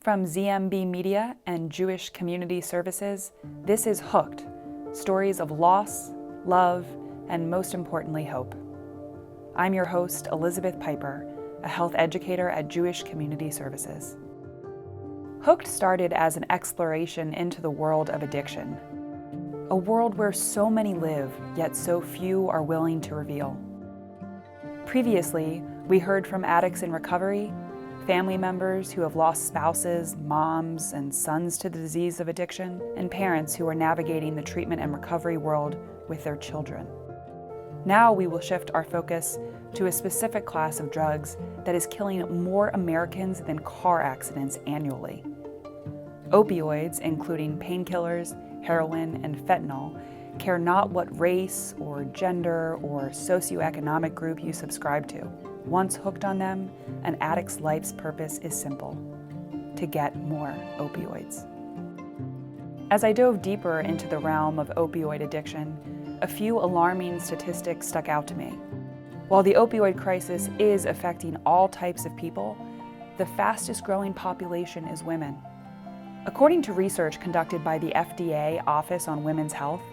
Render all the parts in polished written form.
From ZMB Media and Jewish Community Services, this is Hooked, stories of loss, love, and most importantly, hope. I'm your host, Elizabeth Piper, a health educator at Jewish Community Services. Hooked started as an exploration into the world of addiction, a world where so many live, yet so few are willing to reveal. Previously, we heard from addicts in recovery, family members who have lost spouses, moms, and sons to the disease of addiction, and parents who are navigating the treatment and recovery world with their children. Now we will shift our focus to a specific class of drugs that is killing more Americans than car accidents annually. Opioids, including painkillers, heroin, and fentanyl, care not what race or gender or socioeconomic group you subscribe to. Once hooked on them, an addict's life's purpose is simple: to get more opioids. As I dove deeper into the realm of opioid addiction, a few alarming statistics stuck out to me. While the opioid crisis is affecting all types of people, the fastest growing population is women. According to research conducted by the FDA Office on Women's Health,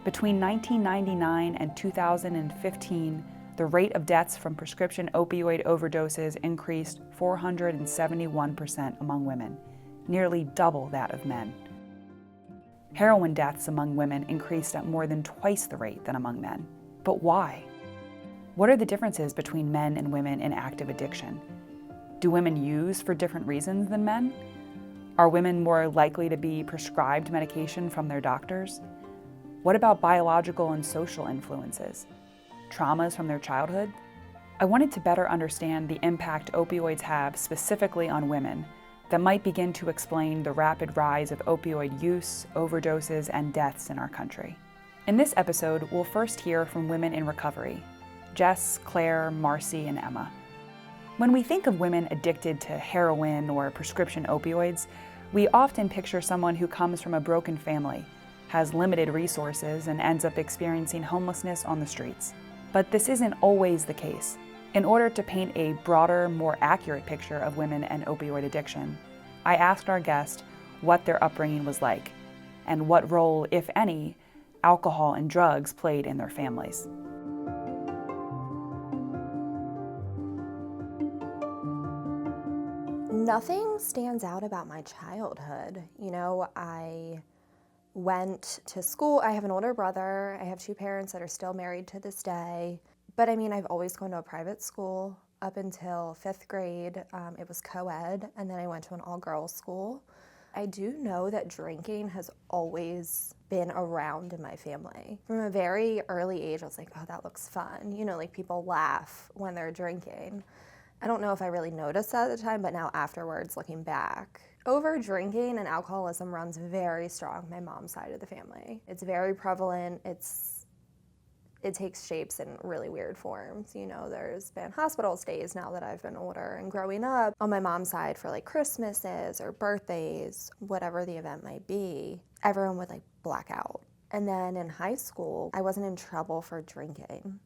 between 1999 and 2015, the rate of deaths from prescription opioid overdoses increased 471% among women, nearly double that of men. Heroin deaths among women increased at more than twice the rate than among men. But why? What are the differences between men and women in active addiction? Do women use for different reasons than men? Are women more likely to be prescribed medication from their doctors? What about biological and social influences? Traumas from their childhood? I wanted to better understand the impact opioids have specifically on women that might begin to explain the rapid rise of opioid use, overdoses, and deaths in our country. In this episode, we'll first hear from women in recovery: Jess, Claire, Marcy, and Emma. When we think of women addicted to heroin or prescription opioids, we often picture someone who comes from a broken family, has limited resources, and ends up experiencing homelessness on the streets. But this isn't always the case. In order to paint a broader, more accurate picture of women and opioid addiction, I asked our guest what their upbringing was like, and what role, if any, alcohol and drugs played in their families. Nothing stands out about my childhood. I went to school. I have an older brother. I have two parents that are still married to this day. But I've always gone to a private school up until 5th grade. It was co-ed, and then I went to an all-girls school. I do know that drinking has always been around in my family. From a very early age, I was like, oh, that looks fun. People laugh when they're drinking. I don't know if I really noticed that at the time, but now afterwards, looking back, over drinking and alcoholism runs very strong my mom's side of the family. It's very prevalent. It takes shapes in really weird forms. There's been hospital stays now that I've been older, and growing up on my mom's side for Christmases or birthdays, whatever the event might be, everyone would black out. And then in high school, I wasn't in trouble for drinking.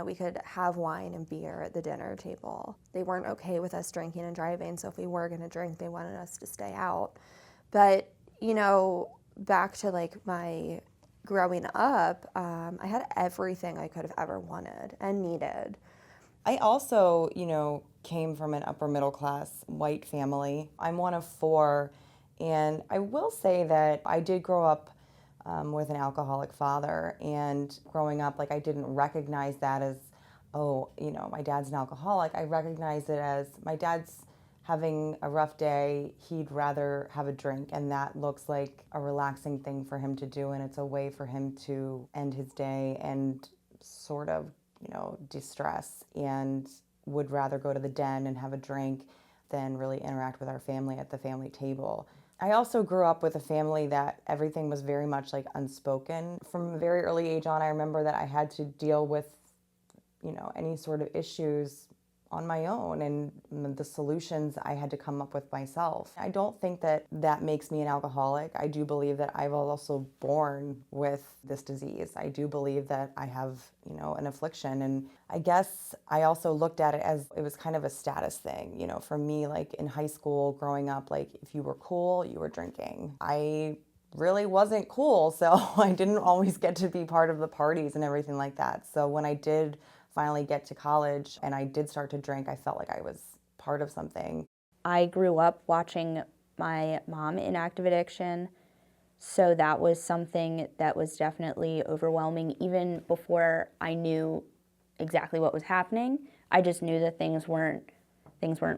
We could have wine and beer at the dinner table. They weren't okay with us drinking and driving, so if we were gonna drink, they wanted us to stay out. But, back to my growing up, I had everything I could have ever wanted and needed. I also, came from an upper middle class white family. I'm one of 4, and I will say that I did grow up with an alcoholic father, and growing up, I didn't recognize that as, my dad's an alcoholic. I recognized it as my dad's having a rough day, he'd rather have a drink, and that looks like a relaxing thing for him to do, and it's a way for him to end his day and sort of, de-stress, and would rather go to the den and have a drink than really interact with our family at the family table. I also grew up with a family that everything was very much unspoken. From a very early age on, I remember that I had to deal with, any sort of issues on my own, and the solutions I had to come up with myself. I don't think that that makes me an alcoholic. I do believe that I was also born with this disease. I do believe that I have, an affliction. And I guess I also looked at it as it was kind of a status thing. For me, like in high school, growing up, like if you were cool, you were drinking. I really wasn't cool, so I didn't always get to be part of the parties and everything like that. So when I did finally get to college and I did start to drink, I felt like I was part of something. I grew up watching my mom in active addiction, so that was something that was definitely overwhelming. Even before I knew exactly what was happening, I just knew that things weren't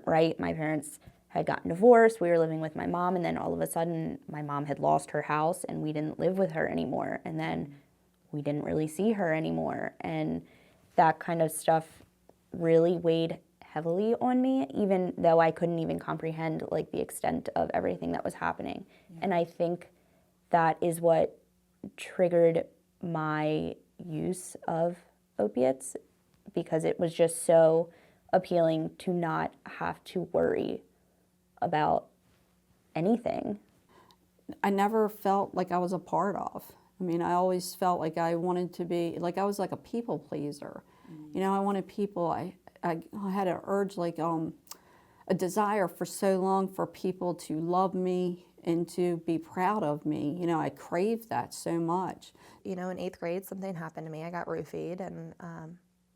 right. My parents had gotten divorced, we were living with my mom, and then all of a sudden my mom had lost her house and we didn't live with her anymore, and then we didn't really see her anymore, and that kind of stuff really weighed heavily on me, even though I couldn't even comprehend like the extent of everything that was happening. Yeah. And I think that is what triggered my use of opiates, because it was just so appealing to not have to worry about anything. I never felt like I was a part of. I mean, I always felt like I wanted to be, like I was like a people pleaser. I wanted people, I had an urge, like a desire for so long for people to love me and to be proud of me. I craved that so much. In 8th grade, something happened to me. I got roofied and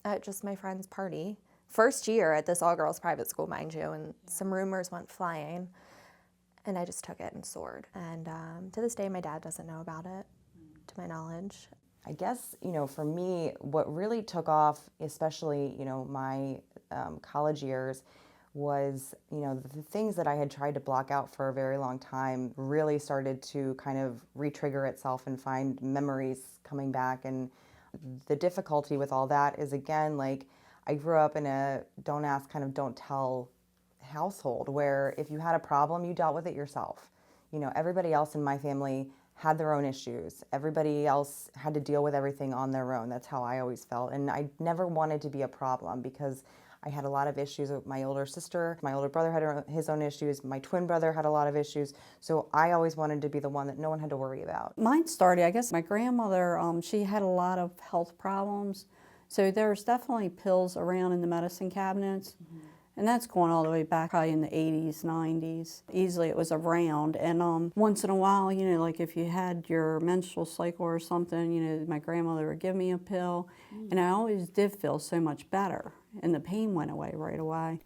at just my friend's party. First year at this all-girls private school, mind you, and some rumors went flying. And I just took it and soared. And to this day, my dad doesn't know about it, to my knowledge. I guess, for me, what really took off, especially, my college years, was, the things that I had tried to block out for a very long time really started to kind of re-trigger itself and find memories coming back. And the difficulty with all that is, again, like, I grew up in a don't ask, kind of don't tell household where if you had a problem, you dealt with it yourself. Everybody else in my family had their own issues. Everybody else had to deal with everything on their own. That's how I always felt. And I never wanted to be a problem because I had a lot of issues with my older sister. My older brother had his own issues. My twin brother had a lot of issues. So I always wanted to be the one that no one had to worry about. Mine started, I guess, my grandmother, she had a lot of health problems. So there's definitely pills around in the medicine cabinets. Mm-hmm. And that's going all the way back probably in the 80s, 90s. Easily it was around. And once in a while, like if you had your menstrual cycle or something, my grandmother would give me a pill. And I always did feel so much better. And the pain went away right away.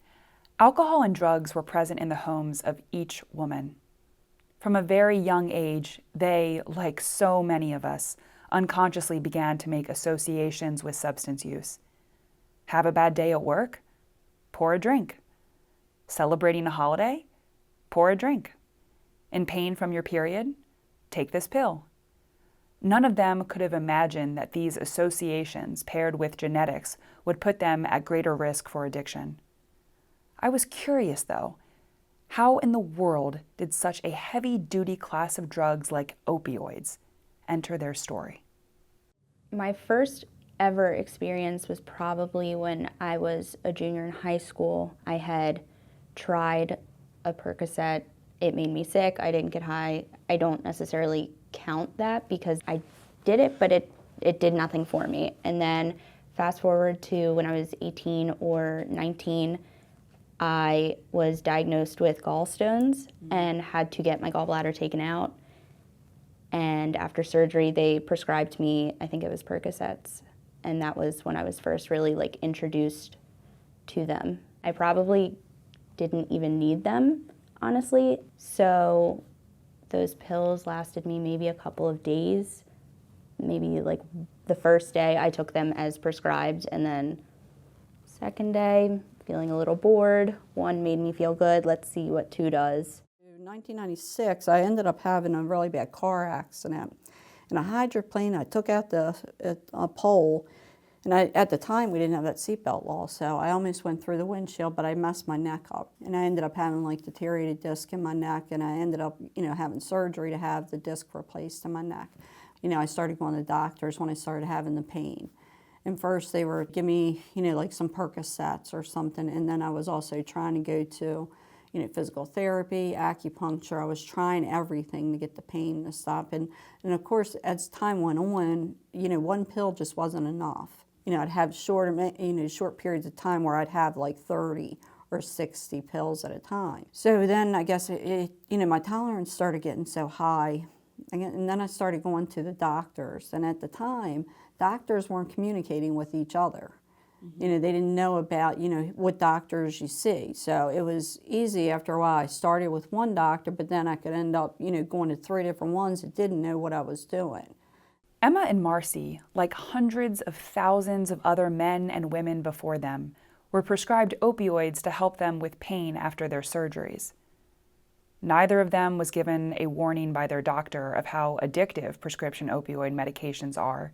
Alcohol and drugs were present in the homes of each woman. From a very young age, they, like so many of us, unconsciously began to make associations with substance use. Have a bad day at work? Pour a drink. Celebrating a holiday? Pour a drink. In pain from your period? Take this pill. None of them could have imagined that these associations paired with genetics would put them at greater risk for addiction. I was curious, though, how in the world did such a heavy-duty class of drugs like opioids enter their story? My first ever experience was probably when I was a junior in high school. I had tried a Percocet. It made me sick. I didn't get high. I don't necessarily count that because I did it, but it did nothing for me. And then fast forward to when I was 18 or 19, I was diagnosed with gallstones and had to get my gallbladder taken out. And after surgery, they prescribed me, I think it was Percocets. And that was when I was first really introduced to them. I probably didn't even need them, honestly. So those pills lasted me maybe a couple of days. Maybe the first day I took them as prescribed, and then second day, feeling a little bored. One made me feel good. Let's see what two does. In 1996, I ended up having a really bad car accident. In a hydroplane, I took out a pole, and at the time we didn't have that seatbelt law, so I almost went through the windshield, but I messed my neck up. And I ended up having deteriorated disc in my neck, and I ended up having surgery to have the disc replaced in my neck. I started going to doctors when I started having the pain. And first they were giving me, like some Percocets or something, and then I was also trying to go to, physical therapy, acupuncture. I was trying everything to get the pain to stop. And of course, as time went on, one pill just wasn't enough. I'd have short periods of time where I'd have like 30 or 60 pills at a time. So then I guess my tolerance started getting so high. And then I started going to the doctors. And at the time, doctors weren't communicating with each other. They didn't know about, what doctors you see. So it was easy after a while. I started with one doctor, but then I could end up, going to 3 different ones that didn't know what I was doing. Emma and Marcy, like hundreds of thousands of other men and women before them, were prescribed opioids to help them with pain after their surgeries. Neither of them was given a warning by their doctor of how addictive prescription opioid medications are,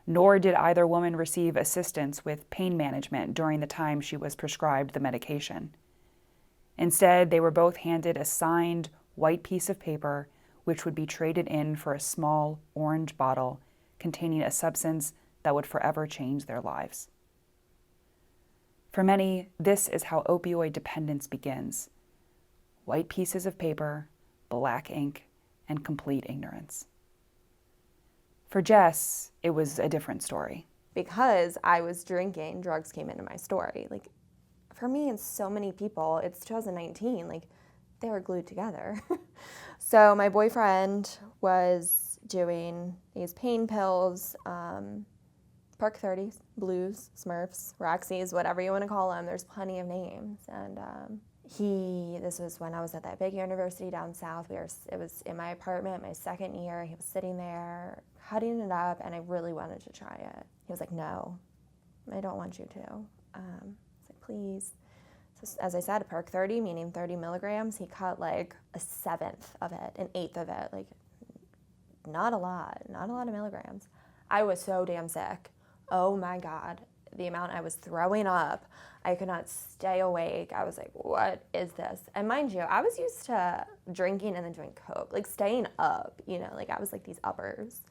nor did either woman receive assistance with pain management during the time she was prescribed the medication. Instead, they were both handed a signed white piece of paper which would be traded in for a small orange bottle containing a substance that would forever change their lives. For many, this is how opioid dependence begins. White pieces of paper, black ink, and complete ignorance. For Jess, it was a different story. Because I was drinking, drugs came into my story. Like, for me and so many people, it's 2019, like, they were glued together. So my boyfriend was doing these pain pills, Perk 30s, Blues, Smurfs, Roxy's, whatever you want to call them. There's plenty of names. And this was when I was at that big university down south. It was in my apartment, my second year. He was sitting there cutting it up, and I really wanted to try it. He was like, "No, I don't want you to." I was like, "Please." So as I said, Perk 30, meaning 30 milligrams. He cut like a 1/7 of it, an 1/8 of it, like not a lot of milligrams. I was so damn sick. Oh my God, the amount I was throwing up. I could not stay awake. I was like, what is this? And mind you, I was used to drinking and then doing coke, like staying up, like I was like these uppers.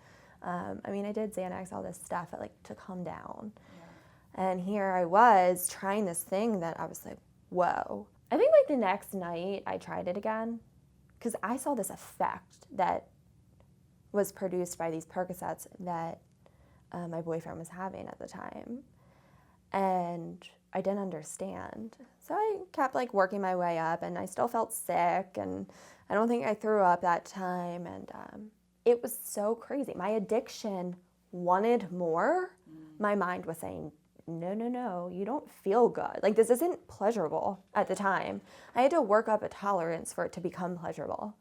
I did Xanax, all this stuff, to calm down. Yeah. And here I was trying this thing that I was like, whoa. I think the next night I tried it again because I saw this effect that was produced by these Percocets that my boyfriend was having at the time. And I didn't understand. So I kept working my way up, and I still felt sick, and I don't think I threw up that time. And it was so crazy. My addiction wanted more. My mind was saying, no, you don't feel good. This isn't pleasurable at the time. I had to work up a tolerance for it to become pleasurable.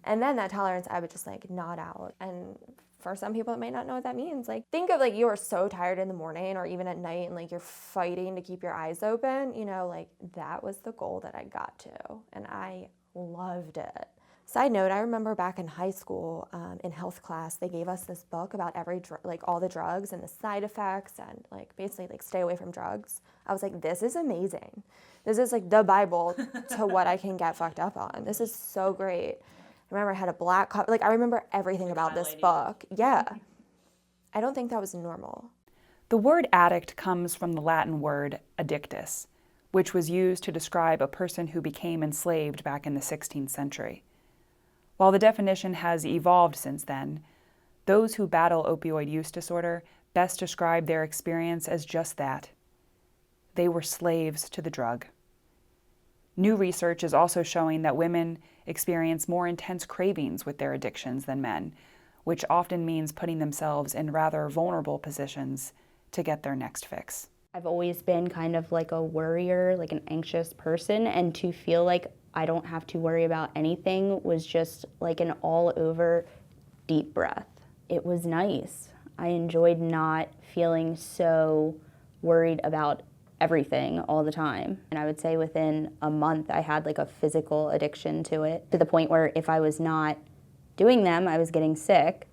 And then that tolerance, I would just nod out. And for some people, it might not know what that means. Think of you are so tired in the morning or even at night and you're fighting to keep your eyes open, that was the goal that I got to. And I loved it. Side note, I remember back in high school, in health class, they gave us this book about all the drugs and the side effects and basically stay away from drugs. I was like, this is amazing. This is the Bible to what I can get fucked up on. This is so great. I remember I had a black copy. I remember everything about this book. Yeah. I don't think that was normal. The word addict comes from the Latin word addictus, which was used to describe a person who became enslaved back in the 16th century. While the definition has evolved since then, those who battle opioid use disorder best describe their experience as just that. They were slaves to the drug. New research is also showing that women experience more intense cravings with their addictions than men, which often means putting themselves in rather vulnerable positions to get their next fix. I've always been kind of a worrier, an anxious person, and to feel like I don't have to worry about anything was just an all-over deep breath. It was nice. I enjoyed not feeling so worried about everything all the time. And I would say within a month, I had a physical addiction to it, to the point where if I was not doing them, I was getting sick.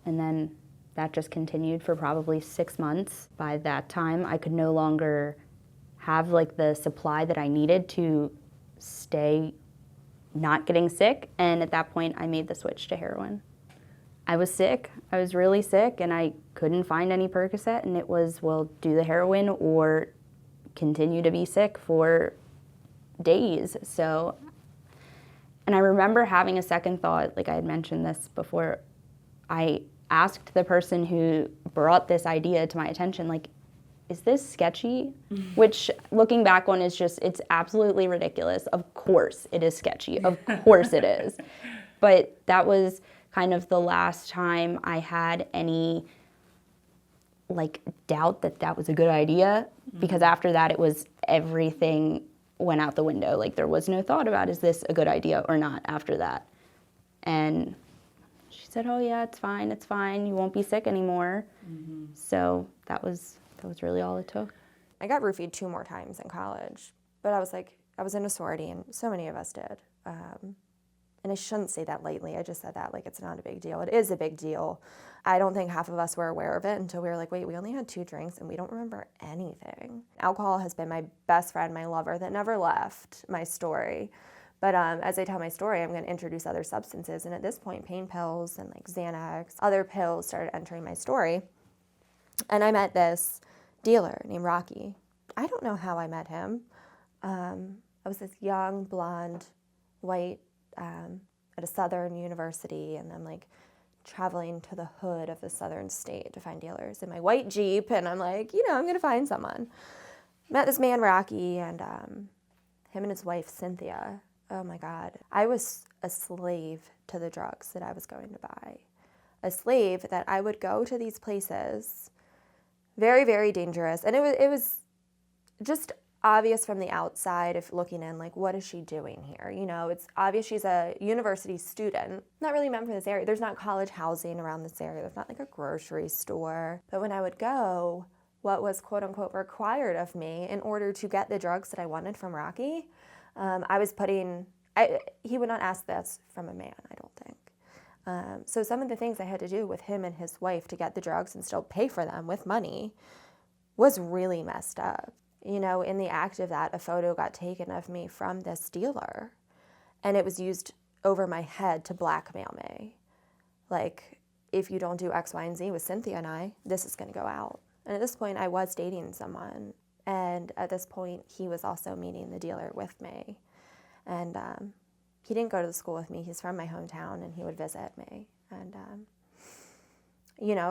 And then that just continued for probably 6 months. By that time, I could no longer have the supply that I needed to stay not getting sick. And at that point, I made the switch to heroin. I was sick. I was really sick, and I couldn't find any Percocet, and it was, well, do the heroin or continue to be sick for days. So, and I remember having a second thought, like I had mentioned this before. I asked the person who brought this idea to my attention, like, is this sketchy? Which, looking back on, is just, it's absolutely ridiculous. Of course it is sketchy. Of course it is. But that was kind of the last time I had any, like, doubt that that was a good idea. Because after that, it was everything went out the window. Like, there was no thought about, is this a good idea or not after that? And she said, oh yeah, it's fine, you won't be sick anymore. So that was really all it took. I got roofied 2 more times in college, but I was in a sorority, and so many of us did. And I shouldn't say that lightly. I just said that like it's not a big deal. It is a big deal. I don't think half of us were aware of it until we were like, wait, we only had 2 drinks and we don't remember anything. Alcohol has been my best friend, my lover that never left my story. But as I tell my story, I'm going to introduce other substances. And at this point, pain pills and like Xanax, other pills started entering my story. And I met this dealer named Rocky. I don't know how I met him. I was this young, blonde, white, at a southern university, and I'm like traveling to the hood of the southern state to find dealers in my white Jeep, and I'm like, I'm gonna find someone. Met this man, Rocky, and him and his wife, Cynthia. Oh my God. I was a slave to the drugs that I was going to buy. A slave that I would go to these places, very, very dangerous, and it was just obvious from the outside, if looking in, like, what is she doing here? It's obvious she's a university student, not really meant for this area. There's not college housing around this area. There's not like a grocery store. But when I would go, what was quote unquote required of me in order to get the drugs that I wanted from Rocky, he would not ask this from a man, I don't think. So some of the things I had to do with him and his wife to get the drugs and still pay for them with money was really messed up. In the act of that, a photo got taken of me from this dealer, and it was used over my head to blackmail me. Like, if you don't do X, Y, and Z with Cynthia and I, this is going to go out. And at this point, I was dating someone, and at this point, he was also meeting the dealer with me. And he didn't go to the school with me. He's from my hometown, and he would visit me. And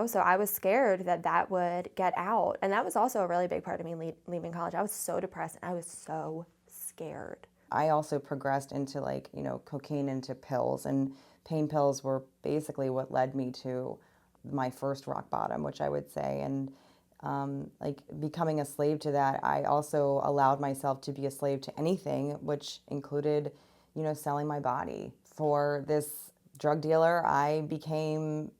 so I was scared that would get out. And that was also a really big part of me leaving college. I was so depressed, and I was so scared. I also progressed into cocaine, into pills, and pain pills were basically what led me to my first rock bottom, which I would say. And becoming a slave to that, I also allowed myself to be a slave to anything, which included, selling my body. For this drug dealer, I became,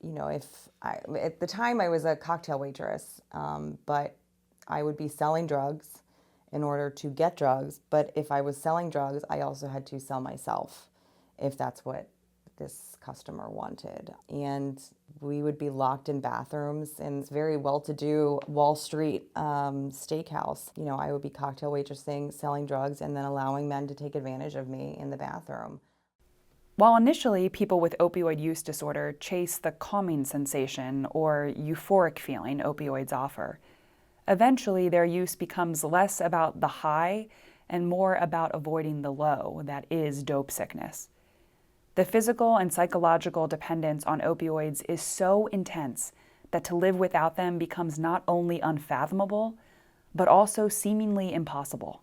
at the time I was a cocktail waitress, but I would be selling drugs in order to get drugs. But if I was selling drugs, I also had to sell myself if that's what this customer wanted. And we would be locked in bathrooms in this very well-to-do Wall Street steakhouse. I would be cocktail waitressing, selling drugs, and then allowing men to take advantage of me in the bathroom. While initially people with opioid use disorder chase the calming sensation or euphoric feeling opioids offer, eventually their use becomes less about the high and more about avoiding the low that is dope sickness. The physical and psychological dependence on opioids is so intense that to live without them becomes not only unfathomable, but also seemingly impossible.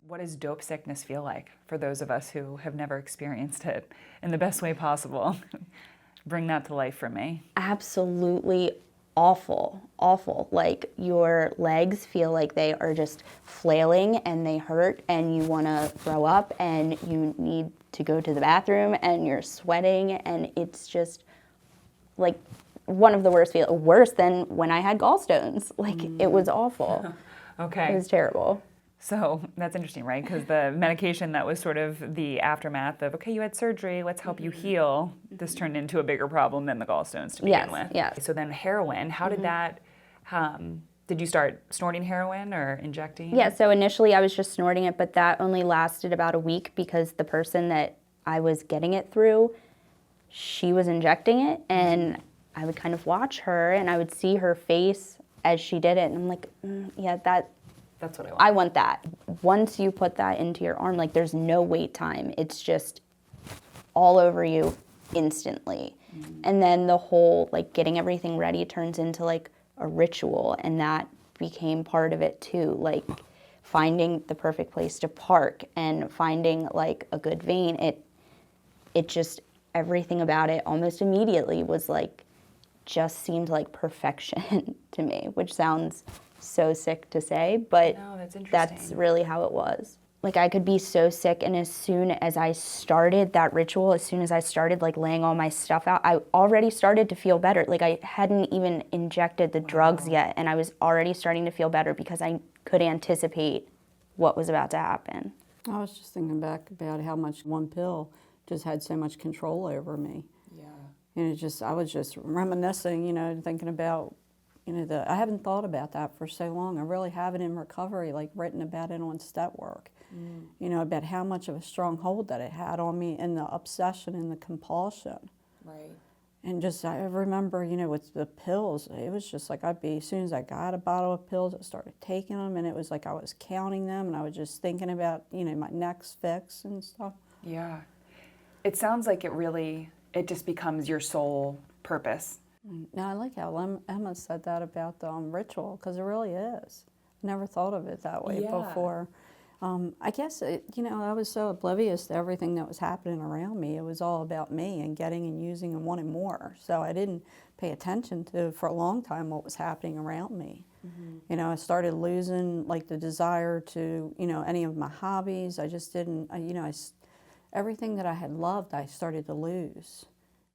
What does dope sickness feel like for those of us who have never experienced it in the best way possible? Bring that to life for me. Absolutely awful. Like, your legs feel like they are just flailing and they hurt, and you want to throw up, and you need to go to the bathroom, and you're sweating, and it's just like one of the worst worse than when I had gallstones. Like, it was awful. Okay. It was terrible. So that's interesting, right? Because the medication that was sort of the aftermath of, okay, you had surgery, let's help you heal, this turned into a bigger problem than the gallstones to begin with. Yes. So then heroin, how did that, did you start snorting heroin or injecting? Yeah, so initially I was just snorting it, but that only lasted about a week because the person that I was getting it through she was injecting it, and I would kind of watch her, and I would see her face as she did it, and I'm like, yeah, That's what I want. I want that. Once you put that into your arm, like there's no wait time. It's just all over you instantly. And then the whole like getting everything ready turns into like a ritual, and that became part of it too. Like finding the perfect place to park and finding like a good vein. It just, everything about it almost immediately was like, just seemed like perfection to me, which sounds so sick to say, but No, that's interesting. that's really how it was. Like I could be so sick, and as soon as I started that ritual, as soon as I started like laying all my stuff out, I already started to feel better. Like I hadn't even injected the drugs yet, and I was already starting to feel better because I could anticipate what was about to happen. I was just thinking back about how much one pill just had so much control over me. Yeah. And I was just reminiscing, thinking about, I haven't thought about that for so long. I really haven't in recovery, like written about it on Step Work, about how much of a strong hold that it had on me and the obsession and the compulsion. Right. And just, I remember, with the pills, it was just like as soon as I got a bottle of pills, I started taking them, and it was like I was counting them, and I was just thinking about, my next fix and stuff. Yeah. It sounds like it just becomes your sole purpose. No, I like how Emma said that about the ritual, because it really is. Never thought of it that way Yeah. before. I guess, I was so oblivious to everything that was happening around me. It was all about me and getting and using and wanting more. So I didn't pay attention to, for a long time, what was happening around me. I started losing, like, the desire to, any of my hobbies. I just didn't, everything that I had loved, I started to lose.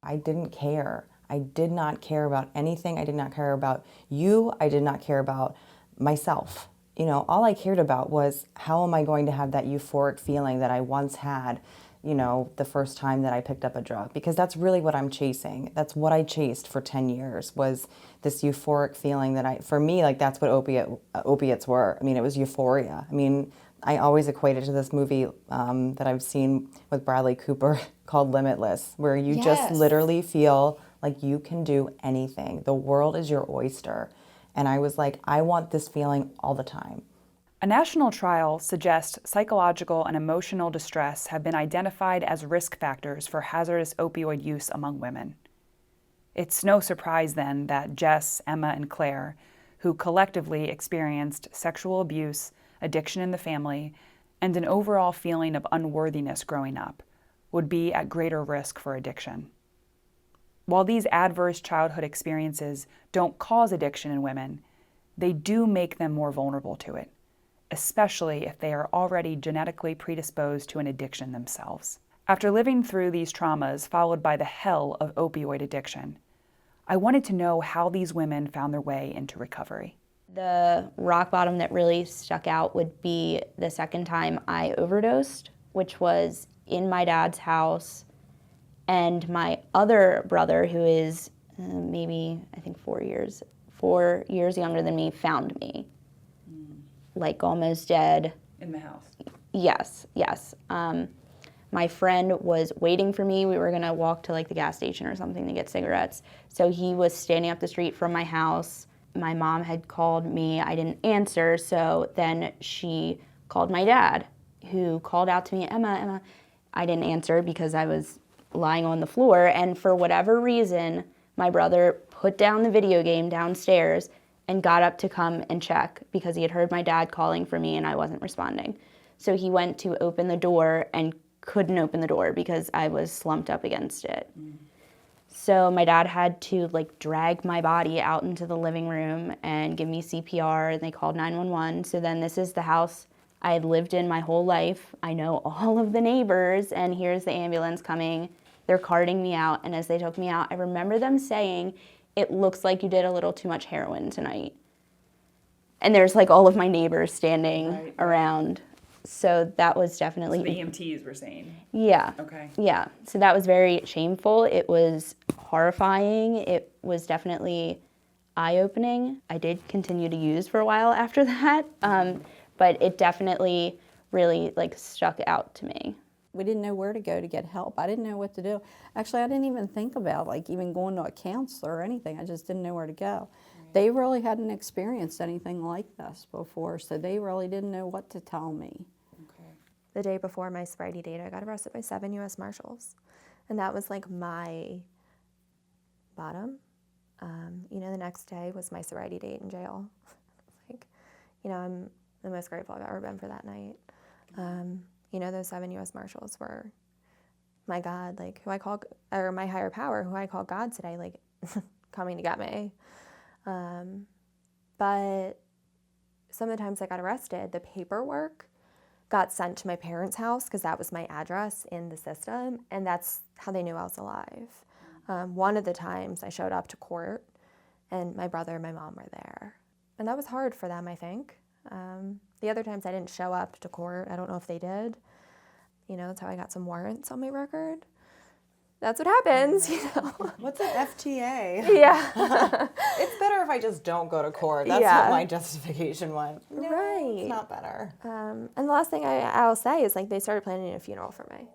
I didn't care. I did not care about anything. I did not care about you. I did not care about myself. All I cared about was, how am I going to have that euphoric feeling that I once had, the first time that I picked up a drug? Because that's really what I'm chasing. That's what I chased for 10 years, was this euphoric feeling that for me, like, that's what opiates were. I mean, it was euphoria. I mean, I always equate it to this movie that I've seen with Bradley Cooper called Limitless, where you just literally feel like you can do anything. The world is your oyster. And I was like, I want this feeling all the time. A national trial suggests psychological and emotional distress have been identified as risk factors for hazardous opioid use among women. It's no surprise then that Jess, Emma, and Claire, who collectively experienced sexual abuse, addiction in the family, and an overall feeling of unworthiness growing up, would be at greater risk for addiction. While these adverse childhood experiences don't cause addiction in women, they do make them more vulnerable to it, especially if they are already genetically predisposed to an addiction themselves. After living through these traumas followed by the hell of opioid addiction, I wanted to know how these women found their way into recovery. The rock bottom that really stuck out would be the second time I overdosed, which was in my dad's house. And my other brother, who is maybe, I think 4 years younger than me, found me, like almost dead. In the house? Yes. My friend was waiting for me. We were gonna walk to like the gas station or something to get cigarettes. So he was standing up the street from my house. My mom had called me. I didn't answer, so then she called my dad, who called out to me, Emma. I didn't answer because I was lying on the floor, and for whatever reason, my brother put down the video game downstairs and got up to come and check because he had heard my dad calling for me and I wasn't responding. So he went to open the door and couldn't open the door because I was slumped up against it. So my dad had to like drag my body out into the living room and give me CPR, and they called 911. So then this is the house I had lived in my whole life. I know all of the neighbors, and here's the ambulance coming. They're carting me out, and as they took me out, I remember them saying, "It looks like you did a little too much heroin tonight." And there's like all of my neighbors standing around. So that was definitely... So the EMTs were saying? Yeah. Okay. Yeah. So that was very shameful. It was horrifying. It was definitely eye-opening. I did continue to use for a while after that, but it definitely really like stuck out to me. We didn't know where to go to get help. I didn't know what to do. Actually, I didn't even think about like even going to a counselor or anything. I just didn't know where to go. They really hadn't experienced anything like this before, so they really didn't know what to tell me. The day before my sobriety date, I got arrested by 7 U.S. Marshals. And that was like my bottom. The next day was my sobriety date in jail. I'm the most grateful I've ever been for that night. Those 7 U.S. Marshals were my God, like who I call, or my higher power, who I call God today, like coming to get me. But some of the times I got arrested, the paperwork got sent to my parents' house because that was my address in the system, and that's how they knew I was alive. One of the times I showed up to court, and my brother and my mom were there. And that was hard for them, I think. The other times I didn't show up to court. I don't know if they did. That's how I got some warrants on my record. That's what happens, What's an FTA? Yeah. It's better if I just don't go to court. That's Yeah. what my justification was. No, Right. It's not better. And the last thing I'll say is like they started planning a funeral for me.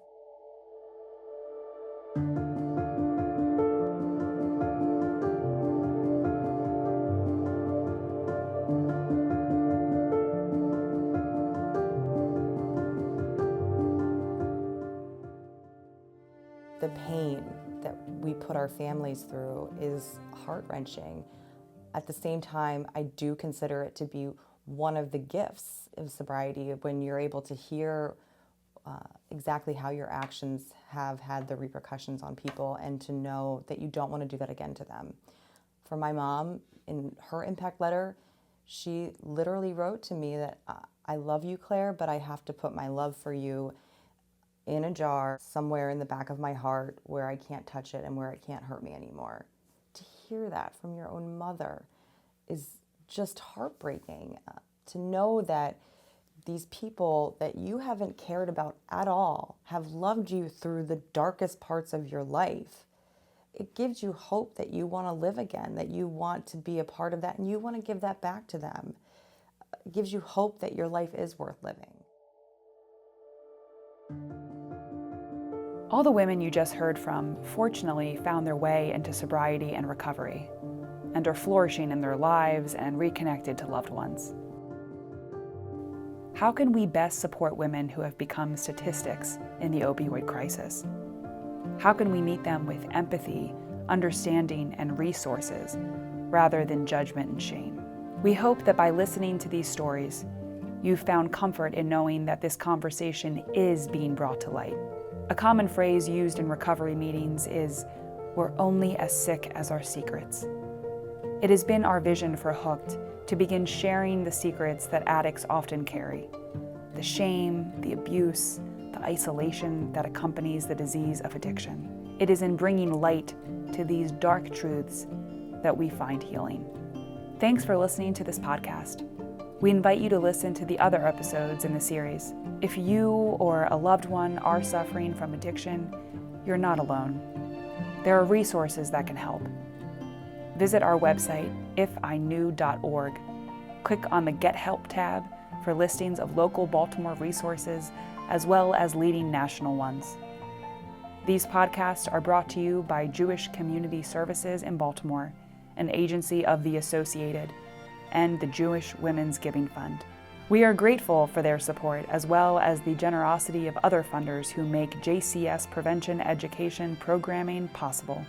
The pain that we put our families through is heart-wrenching. At the same time, I do consider it to be one of the gifts of sobriety when you're able to hear exactly how your actions have had the repercussions on people and to know that you don't want to do that again to them. For my mom, in her impact letter, she literally wrote to me that I love you, Claire, but I have to put my love for you in a jar somewhere in the back of my heart where I can't touch it and where it can't hurt me anymore. To hear that from your own mother is just heartbreaking. To know that these people that you haven't cared about at all have loved you through the darkest parts of your life. It gives you hope that you want to live again, that you want to be a part of that, and you want to give that back to them. It gives you hope that your life is worth living. All the women you just heard from fortunately found their way into sobriety and recovery, and are flourishing in their lives and reconnected to loved ones. How can we best support women who have become statistics in the opioid crisis? How can we meet them with empathy, understanding, and resources, rather than judgment and shame? We hope that by listening to these stories, you've found comfort in knowing that this conversation is being brought to light. A common phrase used in recovery meetings is, "We're only as sick as our secrets." It has been our vision for Hooked to begin sharing the secrets that addicts often carry. The shame, the abuse, the isolation that accompanies the disease of addiction. It is in bringing light to these dark truths that we find healing. Thanks for listening to this podcast. We invite you to listen to the other episodes in the series. If you or a loved one are suffering from addiction, you're not alone. There are resources that can help. Visit our website, ifiknew.org. Click on the Get Help tab for listings of local Baltimore resources, as well as leading national ones. These podcasts are brought to you by Jewish Community Services in Baltimore, an agency of the Associated, and the Jewish Women's Giving Fund. We are grateful for their support, as well as the generosity of other funders who make JCS prevention education programming possible.